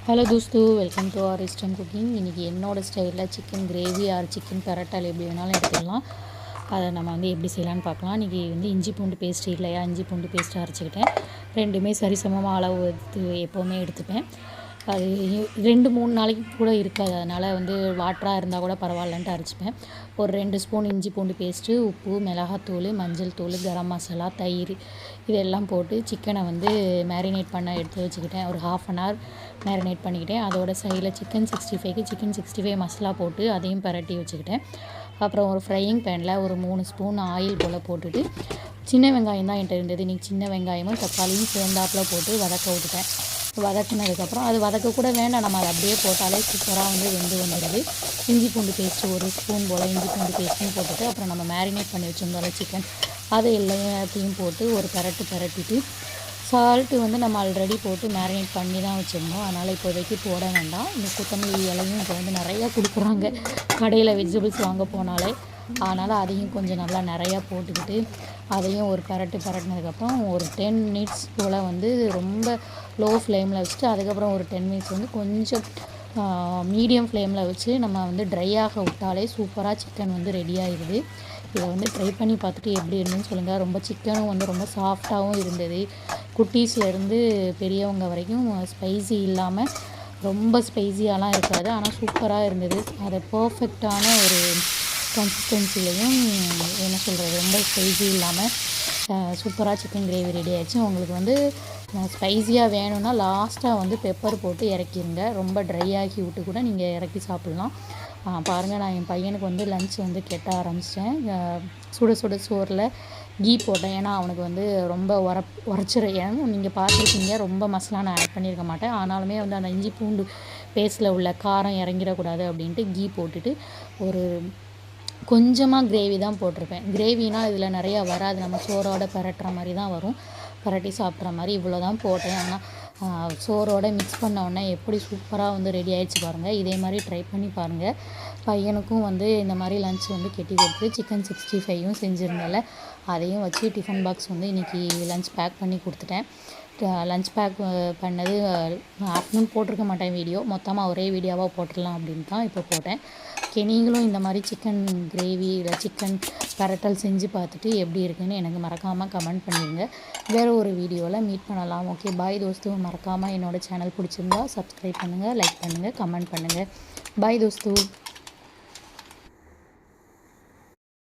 Hello தோஸ்து, welcome to our இஸ்டம் cooking. இன்றைக்கி என்னோடய ஸ்டைலில் சிக்கன் கிரேவி ஆர் சிக்கன் பெரட்டல் எப்படி வேணாலும் எடுத்துக்கலாம். அதை நம்ம வந்து எப்படி செய்யலான்னு பார்க்கலாம். இன்றைக்கி வந்து இஞ்சி பூண்டு பேஸ்ட் இல்லையா, இஞ்சி பூண்டு பேஸ்ட்டு அரைச்சிக்கிட்டேன். ரெண்டுமே சரிசமமாக அளவு எப்போவுமே எடுத்துப்பேன். அது 2-3 நாளைக்கு கூட இருக்காது. அதனால் வந்து வாட்டராக இருந்தால் கூட பரவாயில்லன்ட்டு அரைச்சிப்பேன். ஒரு 2 ஸ்பூன் இஞ்சி பூண்டு பேஸ்ட்டு, உப்பு, மிளகாத்தூள், மஞ்சள் தூள், கரம் மசாலா, தயிர் இதெல்லாம் போட்டு சிக்கனை வந்து மேரினேட் பண்ண எடுத்து வச்சுக்கிட்டேன். ஒரு 1/2 அன் ஹவர் மேரினேட் பண்ணிக்கிட்டேன். அதோட சைடில் சிக்கன் 65க்கு சிக்கன் 65 மசாலா போட்டு அதையும் பரட்டி வச்சுக்கிட்டேன். அப்புறம் ஒரு ஃப்ரையிங் பேனில் ஒரு 3 ஸ்பூன் ஆயில் போல் போட்டுட்டு, சின்ன வெங்காயம் தான் என்கிட்ட இருந்தது. இன்றைக்கி சின்ன வெங்காயமும் தக்காளியும் சேர்ந்தாப்பில் போட்டு வதக்க விட்டுட்டேன். வதக்கினதுக்கப்புறம் அது வதக்க கூட வேண்டாம், நம்ம அதை அப்படியே போட்டாலே சூப்பராக வந்து வெந்து வந்துடுது. இஞ்சி பூண்டு பேஸ்ட்டு ஒரு ஸ்பூன் போல் இஞ்சி பூண்டு பேஸ்ட்டையும் போட்டுட்டு, அப்புறம் நம்ம மேரினேட் பண்ணி வச்சுருந்தோம்ல சிக்கன், அதை எல்லாத்தையும் போட்டு ஒரு பரட்டிட்டு, சால்ட்டு வந்து நம்ம ஆல்ரெடி போட்டு மேரினேட் பண்ணி தான் வச்சுருந்தோம். அதனால் இப்போதைக்கு போட வேண்டாம். இந்த கொத்தமல்லி இலையும் இப்போ வந்து நிறையா கொடுக்குறாங்க கடையில் வெஜிடபிள்ஸ் வாங்க போனாலே. அதனால் அதையும் கொஞ்சம் நல்லா நிறையா போட்டுக்கிட்டு அதையும் ஒரு பரட்டினதுக்கப்புறம் ஒரு 10 மினிட்ஸ் போல் வந்து ரொம்ப லோ ஃப்ளேமில் வச்சுட்டு, அதுக்கப்புறம் ஒரு 10 மினிட்ஸ் வந்து கொஞ்சம் மீடியம் ஃப்ளேமில் வச்சு நம்ம வந்து ட்ரை ஆக விட்டாலே சூப்பராக சிக்கன் வந்து ரெடி ஆகிடுது. இதை வந்து ட்ரை பண்ணி பார்த்துட்டு எப்படி இருந்துன்னு சொல்லுங்கள். ரொம்ப சிக்கனும் வந்து ரொம்ப சாஃப்டாகவும் இருந்தது. குட்டீஸ்லேருந்து பெரியவங்க வரைக்கும் ஸ்பைசி இல்லாமல் ரொம்ப ஸ்பைசியாலாம் இருக்காது, ஆனால் சூப்பராக இருந்தது. அதை பர்ஃபெக்டான ஒரு கன்சிஸ்டன்சிலையும் என்ன சொல்கிறது, ரொம்ப ஸ்பைசி இல்லாமல் சூப்பராக சிக்கன் கிரேவி ரெடி ஆகிடுச்சு. உங்களுக்கு வந்து ஸ்பைஸியாக வேணும்னா லாஸ்ட்டாக வந்து பெப்பர் போட்டு இறக்கிடுங்க. ரொம்ப ட்ரை ஆக்கி விட்டு கூட நீங்கள் இறக்கி சாப்பிட்லாம். பாருங்கள், நான் என் பையனுக்கு வந்து லன்ச் வந்து கெட்ட ஆரம்பிச்சிட்டேன். சுட சோறில் கீ போட்டேன். ஏன்னா அவனுக்கு வந்து ரொம்ப உரைச்சிரும். ஏன்னா நீங்கள் பார்த்துருக்கீங்க, ரொம்ப மசாலா நான் ஆட் பண்ணியிருக்க மாட்டேன். ஆனாலுமே வந்து அந்த இஞ்சி பூண்டு பேஸ்ட்டில் உள்ள காரம் இறங்கிடக்கூடாது அப்படின்ட்டு கீ போட்டுட்டு ஒரு கொஞ்சமாக கிரேவி தான் போட்டிருப்பேன். கிரேவினால் இதில் நிறையா வராது, நம்ம சோறோட பரட்டுற மாதிரி தான் வரும், பரட்டி சாப்பிட்ற மாதிரி. இவ்வளோ தான் போட்டேன். ஆனால் சோறோடு மிக்ஸ் பண்ண உடனே எப்படி சூப்பராக வந்து ரெடி ஆகிடுச்சு பாருங்கள். இதே மாதிரி ட்ரை பண்ணி பாருங்கள். பையனுக்கும் வந்து இந்த மாதிரி லன்ச் வந்து கெட்டி கொடுத்து சிக்கன் 65யும் செஞ்சுருந்தேன்ல, அதையும் வச்சு டிஃபன் பாக்ஸ் வந்து இன்றைக்கி லன்ச் பேக் பண்ணி கொடுத்துட்டேன். லன்ச் பேக் பண்ணது ஆஃப்டர்நூன் போட்டிருக்க மாட்டேன் வீடியோ, மொத்தமாக ஒரே வீடியோவாக போட்டுடலாம் அப்படின்னு தான் இப்போ போட்டேன். ஓகே, நீங்களும் இந்த மாதிரி சிக்கன் கிரேவி இல்லை சிக்கன் பரட்டல் செஞ்சு பார்த்துட்டு எப்படி இருக்குன்னு எனக்கு மறக்காமல் கமெண்ட் பண்ணிடுங்க. வேறு ஒரு வீடியோவில் மீட் பண்ணலாம். ஓகே, பாய் தோஸ்து. மறக்காமல் என்னோடய சேனல் பிடிச்சிருந்தா சப்ஸ்கிரைப் பண்ணுங்கள், லைக் பண்ணுங்கள், கமெண்ட் பண்ணுங்கள். பாய் தோஸ்து.